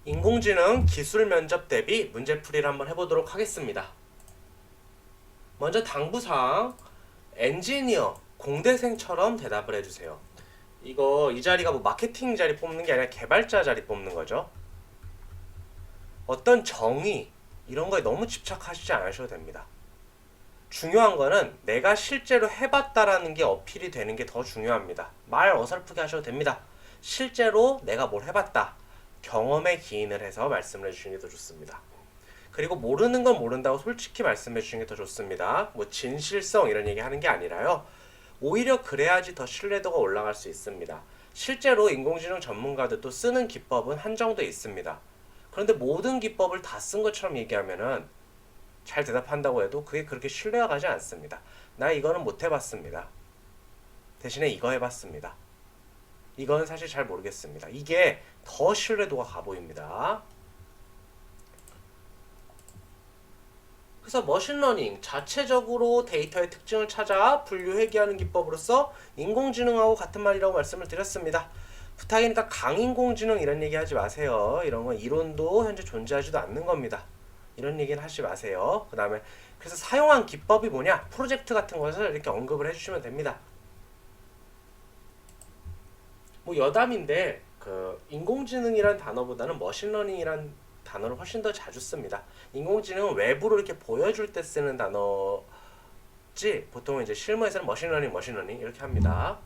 인공지능 기술 면접 대비 문제풀이를 한번 해보도록 하겠습니다. 먼저 당부사항, 엔지니어, 공대생처럼 대답을 해주세요. 이 자리가 뭐 마케팅 자리 뽑는 게 아니라 개발자 자리 뽑는 거죠. 어떤 정의, 이런 거에 너무 집착하시지 않으셔도 됩니다. 중요한 거는 내가 실제로 해봤다라는 게 어필이 되는 게 더 중요합니다. 말 어설프게 하셔도 됩니다. 실제로 내가 뭘 해봤다. 경험에 기인을 해서 말씀을 해주시는 게 더 좋습니다. 그리고 모르는 건 모른다고 솔직히 말씀해 주시는 게 더 좋습니다. 뭐 진실성 이런 얘기 하는 게 아니라요. 오히려 그래야지 더 신뢰도가 올라갈 수 있습니다. 실제로 인공지능 전문가들도 쓰는 기법은 한정돼 있습니다. 그런데 모든 기법을 다 쓴 것처럼 얘기하면은 잘 대답한다고 해도 그게 그렇게 신뢰가 가지 않습니다. 나 이거는 못 해봤습니다. 대신에 이거 해봤습니다. 이거는 사실 잘 모르겠습니다. 이게 더 신뢰도가 가 보입니다. 그래서 머신러닝 자체적으로 데이터의 특징을 찾아 분류 회귀하는 기법으로서 인공지능하고 같은 말이라고 말씀을 드렸습니다. 부탁이니까 강인공지능 이런 얘기 하지 마세요. 이런 건 이론도 현재 존재하지도 않는 겁니다. 이런 얘기는 하지 마세요. 그 다음에 그래서 사용한 기법이 뭐냐? 프로젝트 같은 것을 이렇게 언급을 해주시면 됩니다. 뭐 여담인데 그 인공지능이란 단어보다는 머신러닝이란 단어를 훨씬 더 자주 씁니다. 인공지능은 외부로 이렇게 보여줄 때 쓰는 단어지 보통 이제 실무에서는 머신러닝 이렇게 합니다.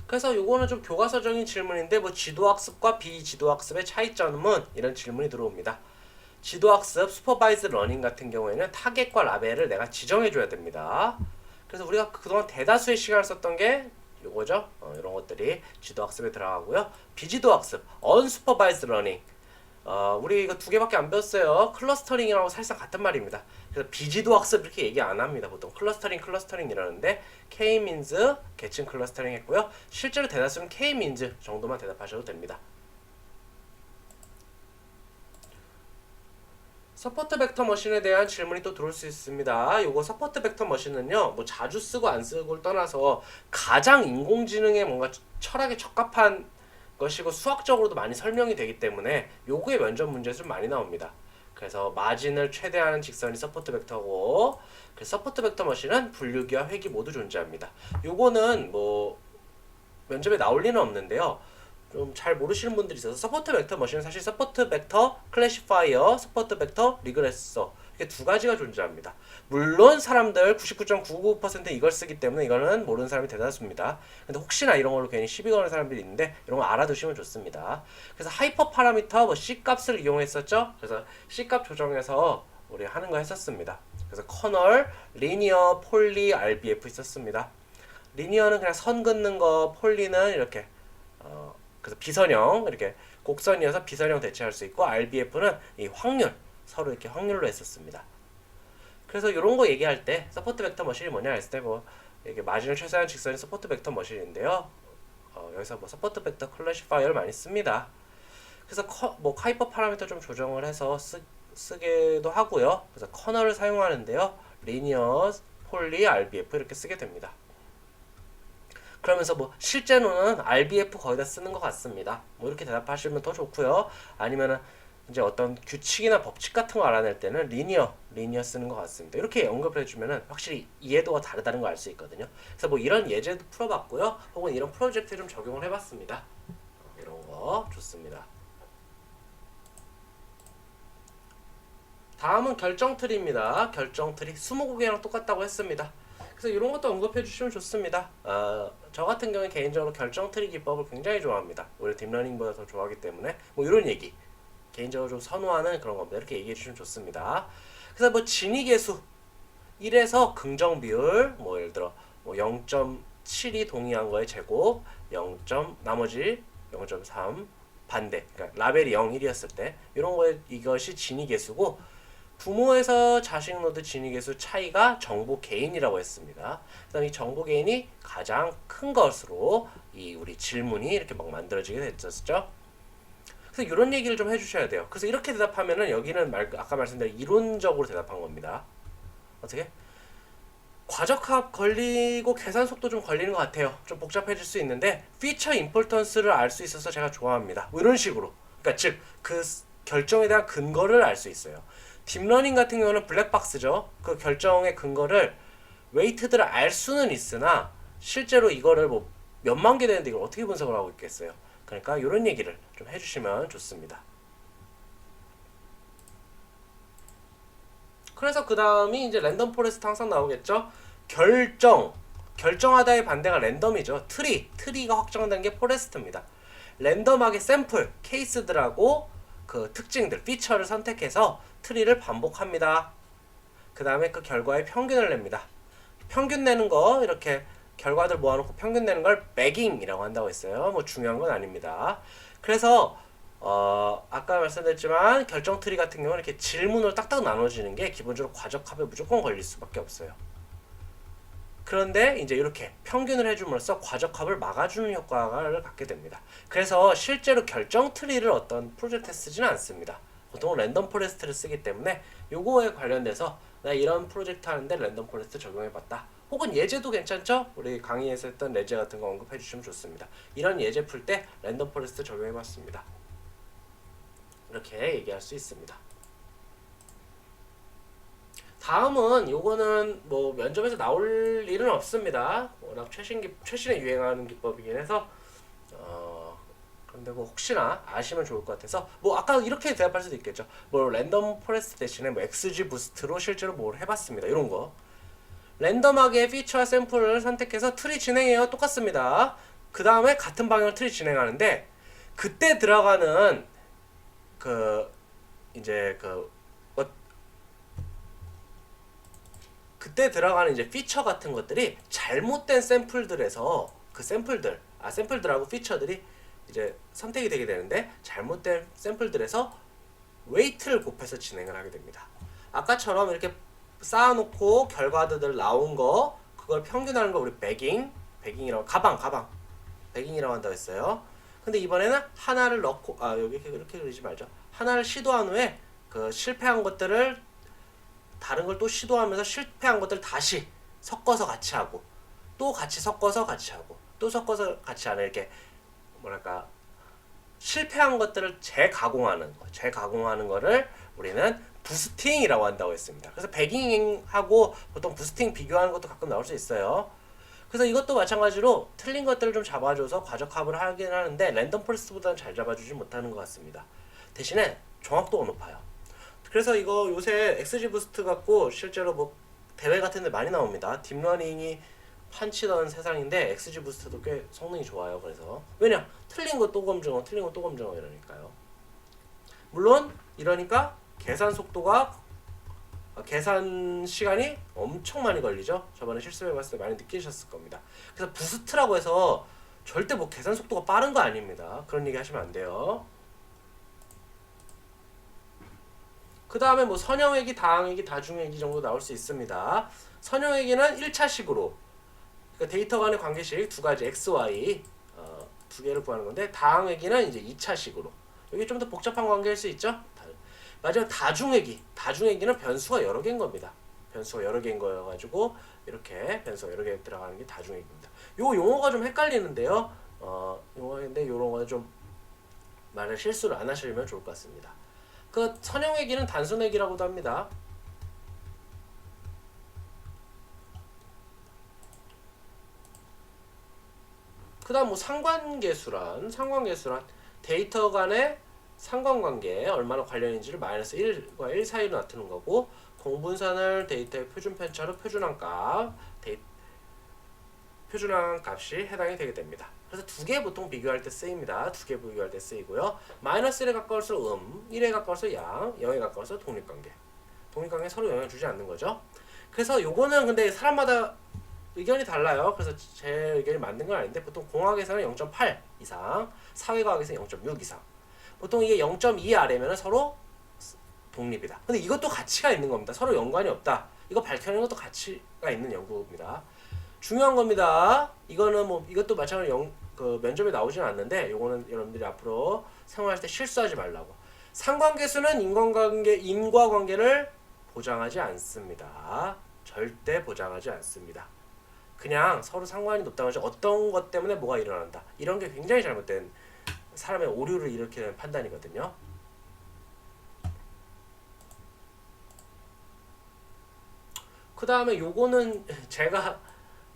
그래서 요거는 좀 교과서적인 질문인데 뭐 지도학습과 비지도학습의 차이점은 이런 질문이 들어옵니다. 지도학습, 슈퍼바이즈 러닝 같은 경우에는 타겟과 라벨을 내가 지정해줘야 됩니다. 그래서 우리가 그동안 대다수의 시간을 썼던 게 요거죠. 이런 것들이 지도학습에 들어가고요. 비지도학습, unsupervised learning. 우리 이거 두 개밖에 안 배웠어요. 클러스터링이라고 사실상 같은 말입니다. 그래서 비지도학습 이렇게 얘기 안 합니다. 보통 클러스터링 이러는데 K-means 계층 클러스터링 했고요. 실제로 대다수는 K-means 정도만 대답하셔도 됩니다. 서포트 벡터 머신에 대한 질문이 또 들어올 수 있습니다. 요거 서포트 벡터 머신은요, 뭐 자주 쓰고 안 쓰고를 떠나서 가장 인공지능에 뭔가 철학에 적합한 것이고 수학적으로도 많이 설명이 되기 때문에 요거의 면접 문제에서 좀 많이 나옵니다. 그래서 마진을 최대화하는 직선이 서포트 벡터고, 그 서포트 벡터 머신은 분류기와 회귀 모두 존재합니다. 요거는 뭐 면접에 나올 리는 없는데요. 좀 잘 모르시는 분들이 있어서 서포트 벡터 머신은 사실 서포트 벡터 클래시파이어, 서포트 벡터 리그레서 이렇게 두 가지가 존재합니다. 물론 사람들 99.99% 이걸 쓰기 때문에 이거는 모르는 사람이 대다수입니다. 근데 혹시나 이런 걸로 괜히 시비 거는 사람들이 있는데 이런 거 알아두시면 좋습니다. 그래서 하이퍼 파라미터 뭐 C 값을 이용했었죠. 그래서 C 값 조정해서 우리 하는 거 했었습니다. 그래서 커널, 리니어, 폴리, RBF 있었습니다. 리니어는 그냥 선 긋는 거, 폴리는 이렇게 그래서 비선형 이렇게 곡선이어서 비선형 대체할 수 있고 RBF는 이 확률 서로 이렇게 확률로 했었습니다. 그래서 이런 거 얘기할 때 서포트 벡터 머신이 뭐냐 했을 때 뭐 이게 마진을 최소화한 직선이 서포트 벡터 머신인데요. 여기서 뭐 서포트 벡터 클래시파이어를 많이 씁니다. 그래서 뭐 하이퍼 파라미터 좀 조정을 해서 쓰기도 하고요. 그래서 커널을 사용하는데요. 리니어, 폴리, RBF 이렇게 쓰게 됩니다. 그러면서 뭐 실제로는 RBF 거의 다 쓰는 것 같습니다. 뭐 이렇게 대답하시면 더 좋고요. 아니면은 이제 어떤 규칙이나 법칙 같은 거 알아낼 때는 리니어 쓰는 것 같습니다. 이렇게 언급을 해주면은 확실히 이해도가 다르다는 걸 알 수 있거든요. 그래서 뭐 이런 예제도 풀어봤고요. 혹은 이런 프로젝트에 좀 적용을 해봤습니다. 이런 거 좋습니다. 다음은 결정트리입니다. 결정트리 20곡이랑 똑같다고 했습니다. 그래서 이런 것도 언급해 주시면 좋습니다. 저 같은 경우는 개인적으로 결정트리 기법을 굉장히 좋아합니다. 오히려 딥러닝보다 더 좋아하기 때문에 뭐 이런 얘기 개인적으로 좀 선호하는 그런 겁니다. 이렇게 얘기해 주시면 좋습니다. 그래서 뭐 진위계수 1에서 긍정 비율 뭐 예를 들어 뭐 0.7이 동의한 거의 제곱 0. 나머지 0.3 반대 그러니까 라벨이 0, 1이었을 때 이런 거에 이것이 진위계수고 부모에서 자식 노드 진위계수 차이가 정보 개인이라고 했습니다. 그다음 이 정보 개인이 가장 큰 것으로 이 우리 질문이 이렇게 막 만들어지게 됐었죠. 그래서 이런 얘기를 좀 해주셔야 돼요. 그래서 이렇게 대답하면은 여기는 아까 말씀드린 이론적으로 대답한 겁니다. 어떻게? 과적합 걸리고 계산 속도 좀 걸리는 것 같아요. 좀 복잡해질 수 있는데 피처 임포턴스를 알 수 있어서 제가 좋아합니다. 뭐 이런 식으로. 그러니까 즉 그 결정에 대한 근거를 알 수 있어요. 딥러닝 같은 경우는 블랙박스죠. 그 결정의 근거를 웨이트들을 알 수는 있으나 실제로 이거를 뭐 몇만 개 되는데 이걸 어떻게 분석을 하고 있겠어요. 그러니까 이런 얘기를 좀 해주시면 좋습니다. 그래서 그 다음이 이제 랜덤 포레스트 항상 나오겠죠. 결정하다의 반대가 랜덤이죠. 트리가 확정된 게 포레스트입니다. 랜덤하게 샘플, 케이스들하고 그 특징들, 피처를 선택해서 트리를 반복합니다. 그 다음에 그 결과의 평균을 냅니다. 평균 내는 거 이렇게 결과들 모아놓고 평균 내는 걸 매깅이라고 한다고 했어요. 뭐 중요한 건 아닙니다. 그래서 아까 말씀드렸지만 결정 트리 같은 경우는 이렇게 질문으로 딱딱 나눠지는 게 기본적으로 과적합에 무조건 걸릴 수밖에 없어요. 그런데 이제 이렇게 평균을 해줌으로써 과적합을 막아주는 효과를 갖게 됩니다. 그래서 실제로 결정 트리를 어떤 프로젝트에 쓰지는 않습니다. 보통 랜덤 포레스트를 쓰기 때문에 요거에 관련돼서 나 이런 프로젝트 하는데 랜덤 포레스트 적용해봤다. 혹은 예제도 괜찮죠? 우리 강의에서 했던 예제 같은 거 언급해 주시면 좋습니다. 이런 예제 풀 때 랜덤 포레스트 적용해봤습니다. 이렇게 얘기할 수 있습니다. 다음은 요거는 뭐 면접에서 나올 일은 없습니다. 워낙 최신에 유행하는 기법이긴 해서 그런데 뭐 혹시나 아시면 좋을 것 같아서 뭐 아까 이렇게 대답할 수도 있겠죠. 뭐 랜덤 포레스트 대신에 뭐 XG 부스트로 실제로 뭘 해봤습니다. 이런 거. 랜덤하게 피처와 샘플을 선택해서 트리 진행해요. 똑같습니다. 그 다음에 같은 방향으로 트리 진행하는데 그때 들어가는 그때 들어가는 이제 피처 같은 것들이 잘못된 샘플들에서 그 샘플들하고 피처들이 이제 선택이 되게 되는데 잘못된 샘플들에서 웨이트를 곱해서 진행을 하게 됩니다. 아까처럼 이렇게 쌓아놓고 결과들 나온 거 그걸 평균하는 거 우리 배깅이라고 배깅이라고 한다고 했어요. 근데 이번에는 하나를 넣고 여기 이렇게 그리지 말죠. 하나를 시도한 후에 그 실패한 것들을 다른 걸 또 시도하면서 실패한 것들 다시 섞어서 같이 하고 또 같이 섞어서 같이 하고 또 섞어서 같이 하는 이렇게 뭐랄까 실패한 것들을 재가공하는 거를 우리는 부스팅이라고 한다고 했습니다. 그래서 배깅하고 보통 부스팅 비교하는 것도 가끔 나올 수 있어요. 그래서 이것도 마찬가지로 틀린 것들을 좀 잡아줘서 과적합을 하긴 하는데 랜덤 포레스트보다는 잘 잡아주지 못하는 것 같습니다. 대신에 정확도가 높아요. 그래서 이거 요새 XG 부스트 갖고 실제로 뭐 대회 같은 데 많이 나옵니다. 딥러닝이 판치던 세상인데 XG 부스트도 꽤 성능이 좋아요. 그래서 왜냐? 틀린 거 또 검증어 이러니까요. 물론 이러니까 계산 시간이 엄청 많이 걸리죠. 저번에 실습해봤을 때 많이 느끼셨을 겁니다. 그래서 부스트라고 해서 절대 뭐 계산 속도가 빠른 거 아닙니다. 그런 얘기 하시면 안 돼요. 그 다음에 뭐 선형액이, 다항액이, 다중액이 정도 나올 수 있습니다. 선형액이는 1차식으로 그러니까 데이터 간의 관계식 두 가지 XY 두 개를 구하는 건데 다항액이는 이제 2차식으로 여기 좀 더 복잡한 관계일 수 있죠. 마지막 다중액이는 변수가 여러 개인 겁니다. 변수가 여러 개인 거여가지고 이렇게 변수가 여러 개 들어가는 게 다중액입니다. 요 용어가 좀 헷갈리는데요. 용어인데 요런 거는 좀 말을 실수를 안 하시려면 좋을 것 같습니다. 그 선형액이는 단순액이라고도 합니다. 그 다음 뭐 상관계수란 데이터 간의 상관관계에 얼마나 관련인지를 마이너스 1과 1 사이로 나타내는 거고 공분산을 데이터의 표준 편차로 표준한 값이 해당이 되게 됩니다. 그래서 두 개 보통 비교할 때 쓰입니다. 두 개 비교할 때 쓰이고요. 마이너스 1에 가까울수록 1에 가까울수록 양, 0에 가까울수록 독립관계. 독립관계 서로 영향을 주지 않는 거죠. 그래서 요거는 근데 사람마다 의견이 달라요. 그래서 제 의견이 맞는 건 아닌데 보통 공학에서는 0.8 이상, 사회과학에서는 0.6 이상. 보통 이게 0.2 아래면 서로 독립이다. 근데 이것도 가치가 있는 겁니다. 서로 연관이 없다. 이거 밝혀내는 것도 가치가 있는 연구입니다. 중요한 겁니다. 이거는 뭐 이것도 마찬가지로 그 면접에 나오지는 않는데 요거는 여러분들이 앞으로 생활할 때 실수하지 말라고. 상관계수는 인과관계를 보장하지 않습니다. 절대 보장하지 않습니다. 그냥 서로 상관이 높다는 것이 어떤 것 때문에 뭐가 일어난다. 이런 게 굉장히 잘못된 사람의 오류를 일으키는 판단이거든요. 그 다음에 요거는 제가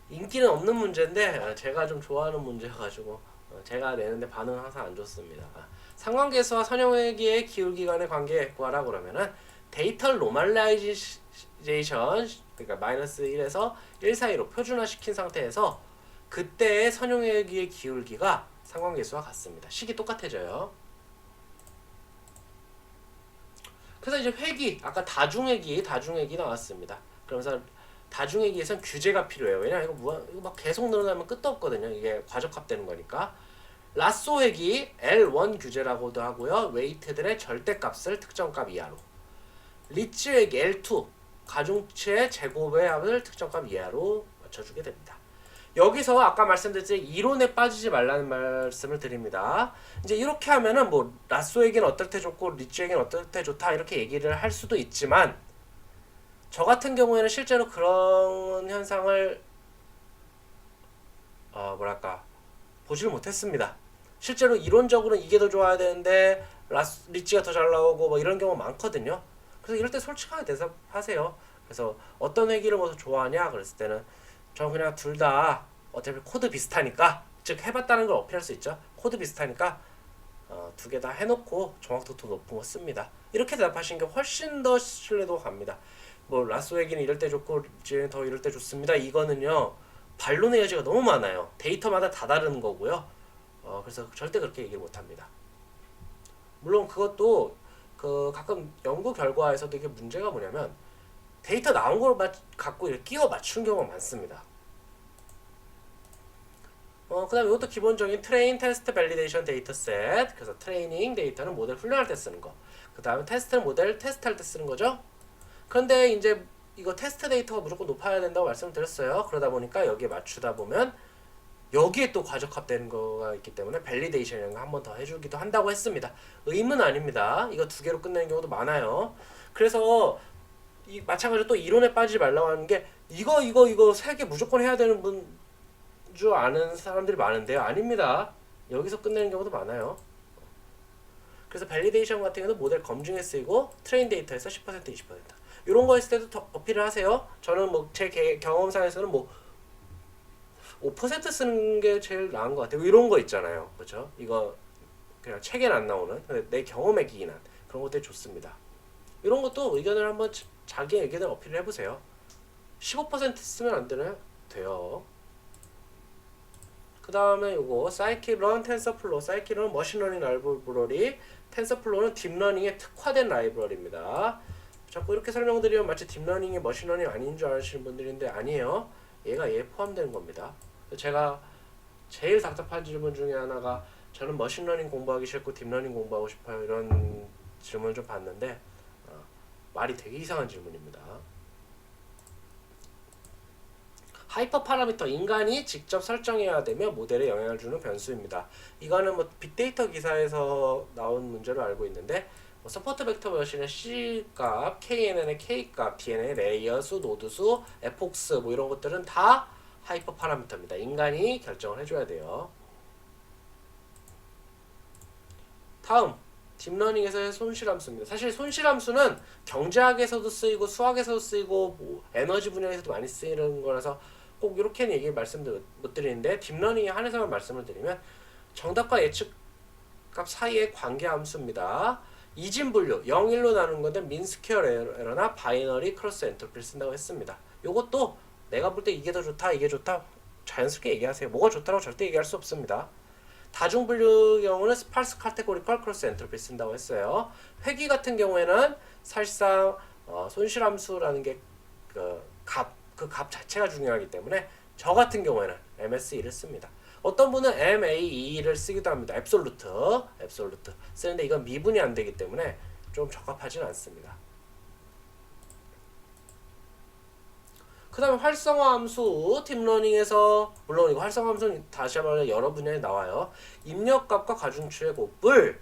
인기는 없는 문제인데 제가 좀 좋아하는 문제여가지고 제가 내는데 반응은 항상 안 좋습니다. 상관계수와 선형회기의 기울기간의 관계 구하라 그러면은 데이터 노멀라이제이션 그러니까 마이너스 1에서 1 사이로 표준화시킨 상태에서 그때의 선형회기의 기울기가 상관계수와 같습니다. 식이 똑같아져요. 그래서 이제 회기 아까 다중회기 나왔습니다. 그러면서 다중회기에선 규제가 필요해요. 왜냐면 이거 막 계속 늘어나면 끝도 없거든요. 이게 과적합되는 거니까. 라쏘 회기 L1 규제라고도 하고요. 웨이트들의 절대값을 특정값 이하로. 리츠 회기 L2 가중치의 제곱의 합을 특정값 이하로 맞춰주게 됩니다. 여기서 아까 말씀드렸듯이 이론에 빠지지 말라는 말씀을 드립니다. 이제 이렇게 하면은 뭐 라쏘 회기는 어떨 때 좋고 리츠 회기는 어떨 때 좋다 이렇게 얘기를 할 수도 있지만 저 같은 경우에는 실제로 그런 현상을 보지를 못했습니다. 실제로 이론적으로는 이게 더 좋아야 되는데 리치가 더 잘 나오고 뭐 이런 경우 많거든요. 그래서 이럴 때 솔직하게 대답하세요. 그래서 어떤 회기를 뭐 더 좋아하냐 그랬을 때는 저는 그냥 둘 다 어차피 코드 비슷하니까 즉 해봤다는 걸 어필할 수 있죠. 코드 비슷하니까 두 개 다 해놓고 정확도도 높은 거 씁니다. 이렇게 대답하시는 게 훨씬 더 신뢰도가 갑니다. 뭐 라쏘 회기는 이럴 때 좋고 리치는 더 이럴 때 좋습니다. 이거는요 반론의 여지가 너무 많아요. 데이터마다 다 다른 거고요. 그래서 절대 그렇게 얘기를 못합니다. 물론 그것도 그 가끔 연구 결과에서도 이게 문제가 뭐냐면 데이터 나온 걸 갖고 이렇게 끼워 맞추는 경우가 많습니다. 그 다음에 이것도 기본적인 트레인, 테스트, 밸리데이션 데이터셋. 그래서 트레이닝 데이터는 모델 훈련할 때 쓰는 거. 그 다음에 테스트는 모델 테스트할 때 쓰는 거죠. 그런데 이제 이거 테스트 데이터가 무조건 높아야 된다고 말씀을 드렸어요. 그러다 보니까 여기에 맞추다 보면 여기에 또 과적합되는 거가 있기 때문에 밸리데이션 이런 거 한 번 더 해주기도 한다고 했습니다. 의무는 아닙니다. 이거 두 개로 끝내는 경우도 많아요. 그래서 마찬가지로 또 이론에 빠지지 말라고 하는 게 이거 세 개 무조건 해야 되는 분 줄 아는 사람들이 많은데요. 아닙니다. 여기서 끝내는 경우도 많아요. 그래서 밸리데이션 같은 경우는 모델 검증에 쓰이고 트레인 데이터에서 10% 20% 이런 거 했을 때도 더 어필을 하세요. 저는 뭐 제 경험상에서는 뭐 5% 쓰는 게 제일 나은 것 같아요. 이런 거 있잖아요. 그렇죠? 이거 그냥 책엔 안 나오는 내 경험에 기인한 그런 것들이 좋습니다. 이런 것도 의견을 한번 자기 의견을 어필을 해보세요. 15% 쓰면 안 되나요? 돼요. 그 다음에 요거 사이키런, 텐서플로우. 사이키런은 머신러닝 라이브러리, 텐서플로우는 딥러닝에 특화된 라이브러리입니다. 자꾸 이렇게 설명드리면 마치 딥러닝이 머신러닝 아닌 줄 아시는 분들인데 아니에요. 얘가 얘에 포함되는 겁니다. 제가 제일 답답한 질문 중에 하나가 저는 머신러닝 공부하기 싫고 딥러닝 공부하고 싶어요. 이런 질문을 좀 봤는데 말이 되게 이상한 질문입니다. 하이퍼 파라미터 인간이 직접 설정해야 되며 모델에 영향을 주는 변수입니다. 이거는 뭐 빅데이터 기사에서 나온 문제로 알고 있는데 서포트 벡터 머신의 C 값, KNN의 K 값, DNN의 레이어 수, 노드 수, 에폭스 뭐 이런 것들은 다 하이퍼 파라미터입니다. 인간이 결정을 해줘야 돼요. 다음 딥러닝에서의 손실함수입니다. 사실 손실함수는 경제학에서도 쓰이고 수학에서도 쓰이고 뭐 에너지 분야에서도 많이 쓰이는 거라서 꼭 이렇게는 얘기 말씀 못 드리는데 딥러닝에 한해서만 말씀을 드리면 정답과 예측값 사이의 관계함수입니다. 이진 분류 0, 1로 나누는 건데 민스퀘어 에러나 바이너리 크로스 엔트로피를 쓴다고 했습니다. 요것도 내가 볼 때 이게 더 좋다 이게 좋다 자연스럽게 얘기하세요. 뭐가 좋다고 절대 얘기할 수 없습니다. 다중 분류 경우는 스파르스 카테고리컬 크로스 엔트로피 쓴다고 했어요. 회귀 같은 경우에는 사실상 손실함수라는 게 그 값 자체가 중요하기 때문에 저 같은 경우에는 MSE를 씁니다. 어떤 분은 MAE를 쓰기도 합니다. 앱솔루트 쓰는데 이건 미분이 안 되기 때문에 좀 적합하지는 않습니다. 그 다음에 활성화 함수 딥러닝에서 물론 이거 활성화 함수는 다시 한번 여러 분야에 나와요. 입력값과 가중치의 곱을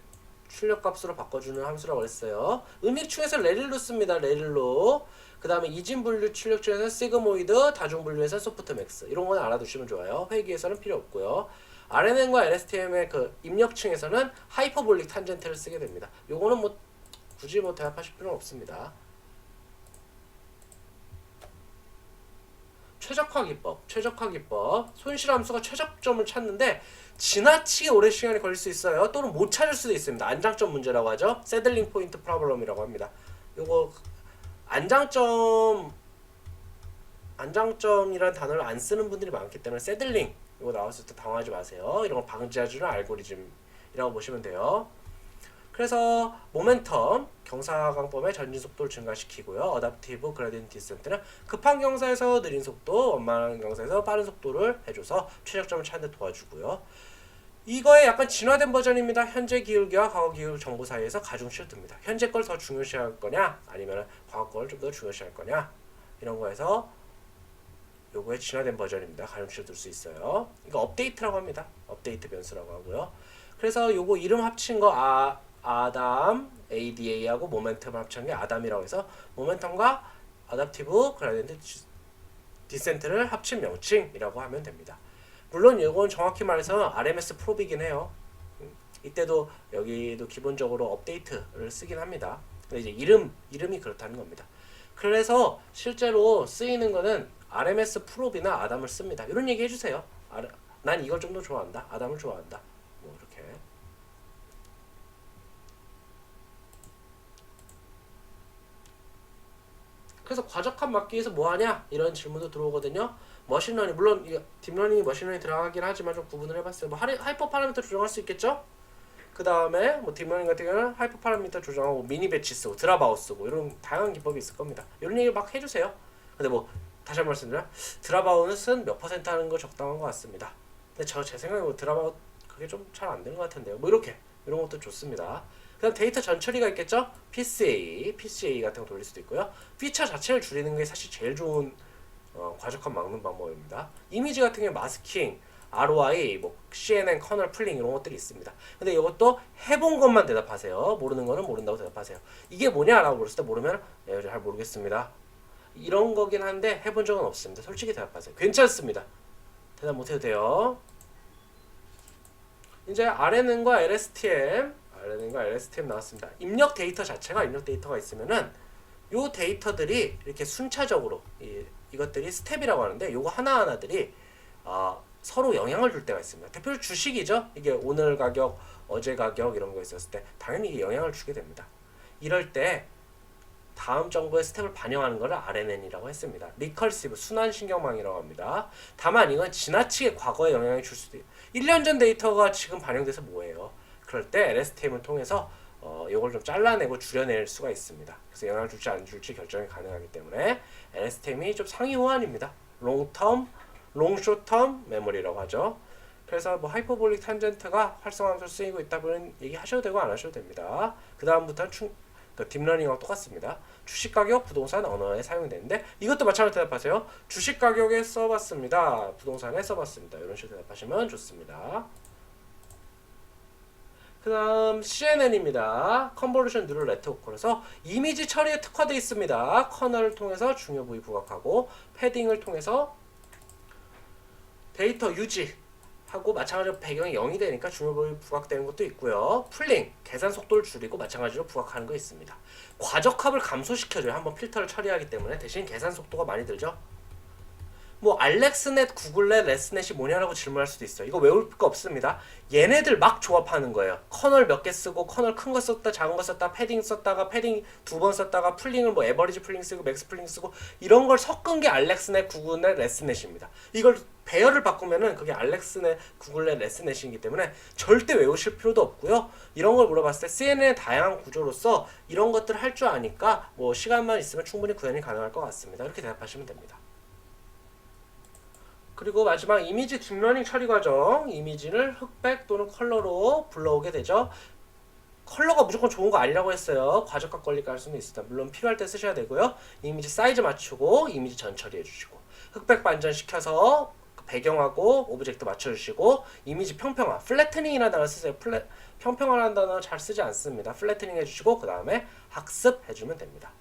출력값으로 바꿔주는 함수라고 했어요. 음익충에서 레릴로 씁니다. 레릴로. 그 다음에 이진 분류 출력 중에서 시그모이드, 다중 분류에서 소프트맥스 이런 건 알아두시면 좋아요. 회계에서는 필요 없고요. RNN과 LSTM의 그 입력층에서는 하이퍼볼릭 탄젠트를 쓰게 됩니다. 요거는 뭐 굳이 뭐 대답하실 필요는 없습니다. 최적화 기법. 손실함수가 최적점을 찾는데 지나치게 오랜 시간이 걸릴 수 있어요. 또는 못 찾을 수도 있습니다. 안장점 문제라고 하죠. 세들링 포인트 프로블럼이라고 합니다. 요거 안장점이라는 단어를 안 쓰는 분들이 많기 때문에 세들링 이거 나왔을 때 당황하지 마세요. 이런 거 방지해주는 알고리즘이라고 보시면 돼요. 그래서 모멘텀 경사광법의 전진 속도를 증가시키고요. 어댑티브 그라디언트 디센트는 급한 경사에서 느린 속도, 원만한 경사에서 빠른 속도를 해줘서 최적점을 찾는 데 도와주고요. 이거의 약간 진화된 버전입니다. 현재 기울기와 과거 기울 정보 사이에서 가중치를 둡니다. 현재 걸 더 중요시할 거냐, 아니면 과거 걸 좀 더 중요시할 거냐, 이런 거에서 요거의 진화된 버전입니다. 가중치를 둘 수 있어요. 이거 업데이트라고 합니다. 업데이트 변수라고 하고요. 그래서 요거 이름 합친 거 아담 ADA하고 모멘텀을 합친 게 아담이라고 해서 모멘텀과 어댑티브 그라디언트 디센트를 합친 명칭이라고 하면 됩니다. 물론 이건 정확히 말해서 RMS 프로비긴 해요. 이때도 여기도 기본적으로 업데이트를 쓰긴 합니다. 근데 이제 이름이 그렇다는 겁니다. 그래서 실제로 쓰이는 거는 RMS 프로비나 아담을 씁니다. 이런 얘기 해주세요. 난 이걸 좀 더 좋아한다. 아담을 좋아한다. 뭐 이렇게. 그래서 과적합 맞기 위해서 뭐 하냐? 이런 질문도 들어오거든요. 머신러닝, 물론 딥러닝이 머신러닝 들어가긴 하지만 좀 구분을 해봤어요. 뭐 하이퍼 파라미터 조정할 수 있겠죠? 그 다음에 뭐 딥러닝 같은 경우는 하이퍼 파라미터 조정하고 미니 배치 쓰고 드랍아웃 쓰고 이런 다양한 기법이 있을 겁니다. 이런 얘기 막 해주세요. 근데 뭐 다시 한번 말씀드려 드랍아웃은 몇 퍼센트 하는 거 적당한 것 같습니다. 근데 제 생각에 뭐 드랍아웃 그게 좀 잘 안 되는 것 같은데요. 뭐 이렇게 이런 것도 좋습니다. 그다음 데이터 전처리가 있겠죠? PCA 같은 거 돌릴 수도 있고요. 피처 자체를 줄이는 게 사실 제일 좋은 과적합 막는 방법입니다. 이미지 같은 경우 마스킹, ROI, 뭐 CNN, 커널 플링 이런 것들이 있습니다. 근데 이것도 해본 것만 대답하세요. 모르는 거는 모른다고 대답하세요. 이게 뭐냐라고 물었을 때 모르면 잘 모르겠습니다. 이런 거긴 한데 해본 적은 없습니다. 솔직히 대답하세요. 괜찮습니다. 대답 못해도 돼요. 이제 RNN과 LSTM 나왔습니다. 입력 데이터 자체가 입력 데이터가 있으면은 요 데이터들이 이렇게 순차적으로 이것들이 스텝이라고 하는데 요거 하나하나들이 서로 영향을 줄 때가 있습니다. 대표적으로 주식이죠. 이게 오늘 가격, 어제 가격 이런 거 있었을 때 당연히 이게 영향을 주게 됩니다. 이럴 때 다음 정보의 스텝을 반영하는 것을 RNN이라고 했습니다. 리컬시브, 순환신경망이라고 합니다. 다만 이건 지나치게 과거에 영향을 줄 수도 있어요. 1년 전 데이터가 지금 반영돼서 뭐예요? 그럴 때 LSTM을 통해서 이걸 좀 잘라내고 줄여낼 수가 있습니다. 그래서 영향을 줄지 안 줄지 결정이 가능하기 때문에 LSTM이 좀 상위 호환입니다. 롱텀, 롱쇼텀 메모리라고 하죠. 그래서 뭐 하이퍼볼릭 탄젠트가 활성화하면서 쓰이고 있다 보는 얘기 하셔도 되고 안 하셔도 됩니다. 그 다음부터는 딥러닝하고 똑같습니다. 주식 가격, 부동산 언어에 사용되는데 이것도 마찬가지로 대답하세요. 주식 가격에 써봤습니다. 부동산에 써봤습니다. 이런 식으로 대답하시면 좋습니다. 그 다음 CNN입니다. 컨볼루션 뉴럴 네트워크라서 이미지 처리에 특화되어 있습니다. 커널을 통해서 중요 부위 부각하고 패딩을 통해서 데이터 유지하고 마찬가지로 배경이 0이 되니까 중요 부위 부각되는 것도 있고요. 풀링, 계산 속도를 줄이고 마찬가지로 부각하는 거 있습니다. 과적합을 감소시켜줘요. 한번 필터를 처리하기 때문에 대신 계산 속도가 많이 들죠. 뭐 알렉스넷, 구글넷, 레스넷이 뭐냐라고 질문할 수도 있어요. 이거 외울 거 없습니다. 얘네들 막 조합하는 거예요. 커널 몇 개 쓰고 커널 큰 거 썼다 작은 거 썼다 패딩 썼다가 패딩 2번 썼다가 풀링을 뭐 에버리지 풀링 쓰고 맥스 풀링 쓰고 이런 걸 섞은 게 알렉스넷, 구글넷, 레스넷입니다. 이걸 배열을 바꾸면은 그게 알렉스넷, 구글넷, 레스넷이기 때문에 절대 외우실 필요도 없고요. 이런 걸 물어봤을 때 CNN의 다양한 구조로서 이런 것들을 할 줄 아니까 뭐 시간만 있으면 충분히 구현이 가능할 것 같습니다. 이렇게 대답하시면 됩니다. 그리고 마지막 이미지 딥러닝 처리 과정, 이미지를 흑백 또는 컬러로 불러오게 되죠. 컬러가 무조건 좋은 거 아니라고 했어요. 과적합 걸릴까 할 수는 있습니다. 물론 필요할 때 쓰셔야 되고요. 이미지 사이즈 맞추고 이미지 전 처리해 주시고 흑백 반전시켜서 배경하고 오브젝트 맞춰주시고 이미지 평평화, 플래트닝이라는 단어 쓰세요. 평평화라는 단어 잘 쓰지 않습니다. 플래트닝 해주시고 그 다음에 학습해주면 됩니다.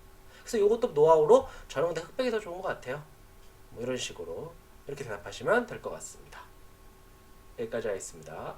그래서 이것도 노하우로 저는 근데 흑백이 더 좋은 것 같아요. 뭐 이런 식으로 이렇게 대답하시면 될 것 같습니다. 여기까지 하겠습니다.